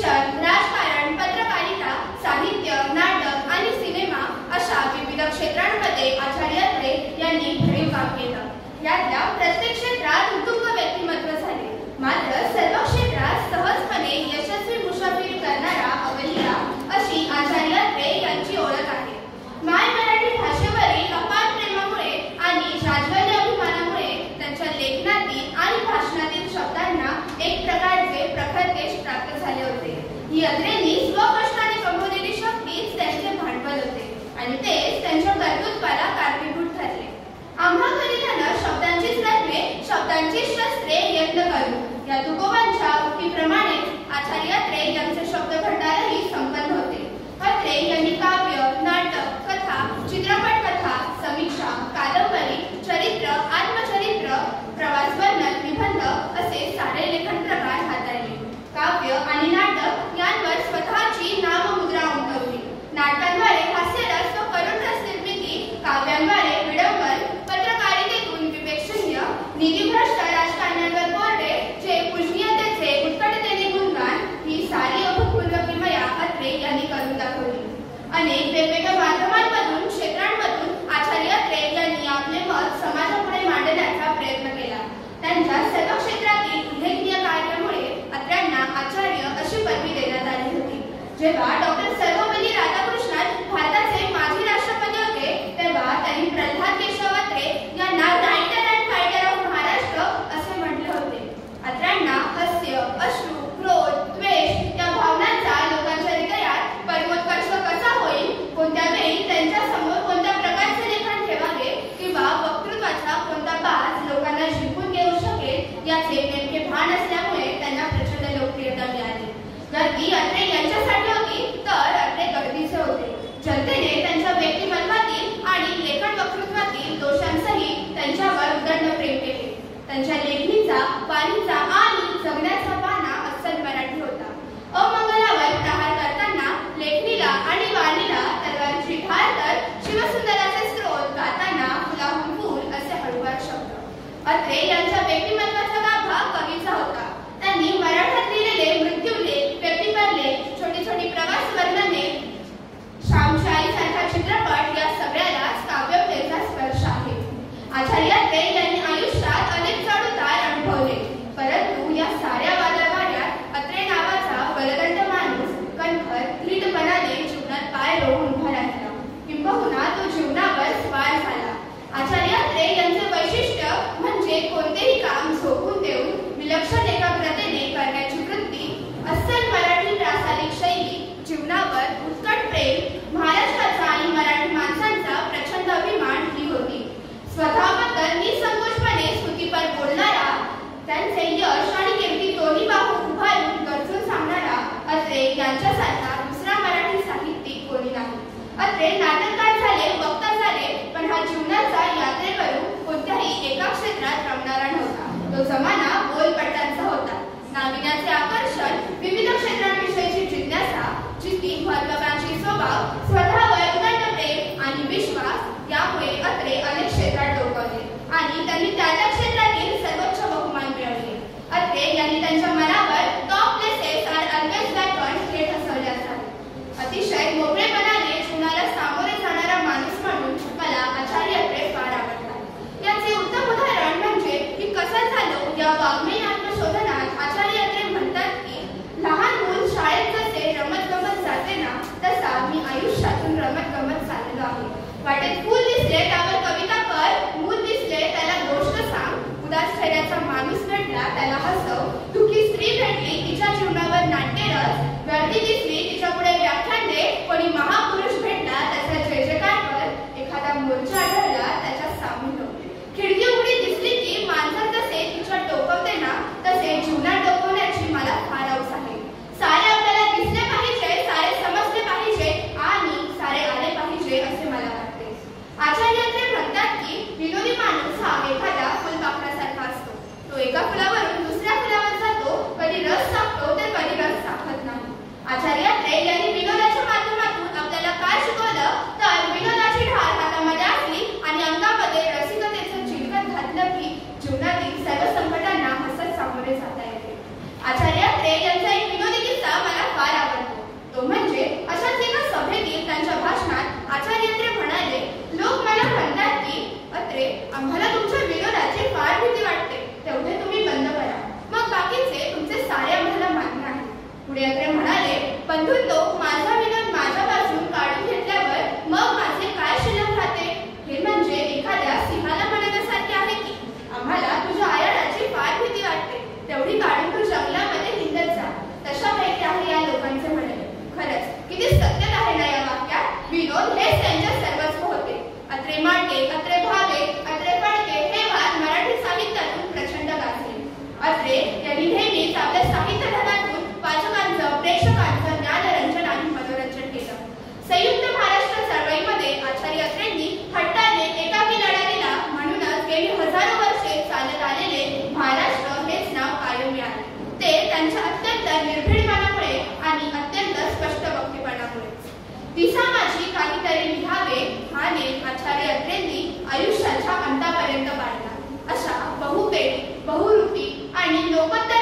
शिक्षण, राजकारण, पत्रकारिता, साहित्य, नाटक आणि सिनेमा अशा विविध क्षेत्रांमध्ये आचार्य अत्रे यांनी भरीव काम केलं. यातल्या प्रत्येक क्षेत्रात उत्तुंग व्यक्तिमत्व झाले. मात्र सर्व क्षेत्रात सहजपणे यशस्वी मुसाफिरी करणारा अवलिया अशी आचार्य अत्रे यांची ओळख आहे. माय मराठी भाषेवरील अपार प्रेमामुळे आणि राजकीय अभिमानामुळे त्यांच्या लेखनातील आणि भाषणातील शब्दांना एक प्रकारचे प्रखर यश प्राप्त झाले होते. ही अत्रेंनी स्वकष्टाने कमवलेली शक्तीच त्यांचे भांडवल होते आणि तेच त्यांच्या कर्तृत्वाला कारणीभूत ठरले. आम्हा करीताना शब्दांचीच रत्ने, शब्दांची शस्त्रे यत्न करू या तुकोबांच्या उक्तीप्रमाणे आचार्य अत्रे यांचे शब्द भंडारही संपन्न होते. अत्रे यांनी काव्य, नाटक, कथा, चित्रपट कथा, समीक्षा, कादंबरी, चरित्र, आत्मचरित्र, प्रवास वर्णन, निबंध असे सारे लेखन प्रकार हाताळले. काव्य आणि नाटक यांवर स्वतःची नाममुद्रा उमटवली. नाटकांद्वारे हास्यरस व करुण रस निर्मिती, काव्यांद्वारे विडंबन, पत्रकारितेतून विवेकशून्य, नीतिभ्रष्ट राजकारण्यांवर कोरडे जे पूजनीयतेचे उत्कटतेने गुणगान ही सारी अभूतपूर्व किमया अत्रे यांनी करून दाखवली. अनेक वेगवेगळ्या माध्यमांमधून, क्षेत्रांमधून आचार्य अत्रे यांनी आपले मत समाजापुढे मांडण्याचा प्रयत्न केला. त्यांच्या सर्व क्षेत्रातील उल्लेखनीय कार्यामुळे अत्र्यांना आचार्य अशी पदवी देण्यात आली होती. जेव्हा डॉक्टर सर्वपल्ली राधाकृष्णन भारताचे माजी राष्ट्रपती होते तेव्हा त्यांनी प्रल्हाद केशव अत्रे यांना writer and fighter of Maharashtra असे म्हटले होते. अत्र्यांना हास्य, अश्रू, क्रोध, द्वेष या भावनांचा लोकांच्या हृदयात परमोत्कर्ष कसा होईल, कोणत्या वेळी त्यांच्या समोर कोणत्या प्रकारचे लेखन ठेवावे किंवा वक्तृत्वाचा कोणता बाज लोकांना जिंकून घेऊ शकेल याचे नेमके भान असल्यामुळे त्यांना प्रचंड लोकप्रियता मिळाली. गर्दी अत्रे यांच्यासाठी होती तर अत्रे गर्दीचे होते. जनतेने त्यांच्या व्यक्तिमत्वातील आणि लेखन वक्तृत्वातील दोषांसहित त्यांच्यावर उदंड प्रेम केले. त्यांच्या लेखणीचा, वाणीचा आणि जगण्याचा पाना अस्सल मराठी होता. अमंगलावर प्रहार करताना लेखणीला आणि वाणीला तलवारीची ढाल तर शिवसुंदराचे स्रोत गाताना फुलाहून फूल असे हळूवार शब्द. अत्रे यांच्या व्यक्तिमत्वाचा गाभा कवीचा होता. त्यांनी मराठात लिहिलेले मृत्यूलेख, व्यक्तिपरलेख, छोटी छोटी प्रवास वर्णने, शामशाही सारखा चित्रपट या सगळ्यालाच काव्यप्रेचा स्पर्श आहे. आचार्य अत्रे यांनी आयुष्यात अनेक चढ-उतार अनुभवले, परंतु या साऱ्या वादळवाऱ्यात अत्रे नावाचा बलदंड माणूस कणखर धीटपणाने जीवनात पाय रोवून उभा राहिला, किंबहुना तो जीवनावर स्वार झाला. आचार्य अत्रे यांचे वैशिष्ट्य म्हणजे कोणतेही काम झोकून देऊन विलक्षण एकाग्रतेने करण्याची वृत्ती, अस्सल मराठी प्रासादिक शैली, जीवनावर उत्कट प्रेम, महाराष्ट्राचा आणि मराठी माणसांचा प्रचंड अभिमान ही होती. स्वतःबद्दल निसंकोचपणे स्तुतीपर बोलणारा, त्यांचे यश आणि कीर्ती दोन्ही बाहू उभारून गरजून सांगणारा अत्रे यांच्यासारखा दुसरा मराठी साहित्यिक कोणी नाही. अत्रे नाटककार झाले, वक्ता झाले, पण हा जीवनाचा यात्रेकरू कोणत्याही एका क्षेत्रात रमणारा नव्हता. तो जमाना बोलपट्ट्यांचा होता. नाविन्याचे आकर्षण, विविध क्षेत्रांविषयीची जिज्ञासा, जिद्दी, महत्त्वाकांक्षी स्वभाव, स्वतःवर उदंड प्रेम आणि विश्वास यामुळे अत्रे अनेक क्षेत्रात डोकावले आणि त्यांनी त्या त्या क्षेत्रातील सर्वोच्च बहुमान मिळवले. अत्रे यांनी त्यांच्या मनावर top places are always vacant हे ठसवले असावे. अतिशय मोकळेपणाने जीवनाला सामोरे जाणारा माणूस म्हणून मला आचार्य अत्रे फार आवडतात. याचे उत्तम उदाहरण म्हणजे की कसं झालं या वाङ्मयीन आत्मशोधनात आचार्य अत्रे म्हणतात की लहान मूल शाळेत जसे रमत गमत जाते ना तसा मी आयुष्यातून रमत गमत चाललेलो आहे. वाटेत फूल दिसले त्यावर कविता कर, मूल दिसले त्याला गोष्ट सांग, उदास चेहऱ्याचा माणूस भेटला त्याला हसव, दुःखी स्त्री भेटली तिच्या जीवनावर नाट्यरस, गर्दी दिसली तिच्यापुढे व्याख्यान दे, कोणी महापुरुष भेटला त्याचा जय जयकार कर, एखादा मोर्चा आढळला त्याच्या सामील हो. खिडकी उघडी दिसली की माणसं जसे तिच्या टोकवते ना तसे जीवनात डोकवण्याची मला फार हौस आहे. सारे आपल्याला दिसले पाहिजे, सारे समजले पाहिजे आणि सारे आले पाहिजे असे मला वाटते. आचार्य अत्रे म्हणतात की विनोदी माणूस हा एखाद्या फुलपाखरासारखा असतो. तो एका फुलावरून दुसऱ्या फुलावर जातो, कधी रस सापतो तर कधी रस सापत नाही. आचार्य अत्रे यांनी विनोदाच्या माध्यमातून आपल्याला काय शिकवलं तर विनोदाची ढाल हातामध्ये असली आणि अंगामध्ये रसिकतेचं चिलकत घातलं की जीवनातील सर्व संकटांना हसत सामोरे जाता येते. आचार्य अत्रे यांचा एक विनोदी किस्सा मला आयुष्याच्या अंतापर्यंत पाळला. अशा बहुपेट, बहुरूपी आणि लोकोत्तर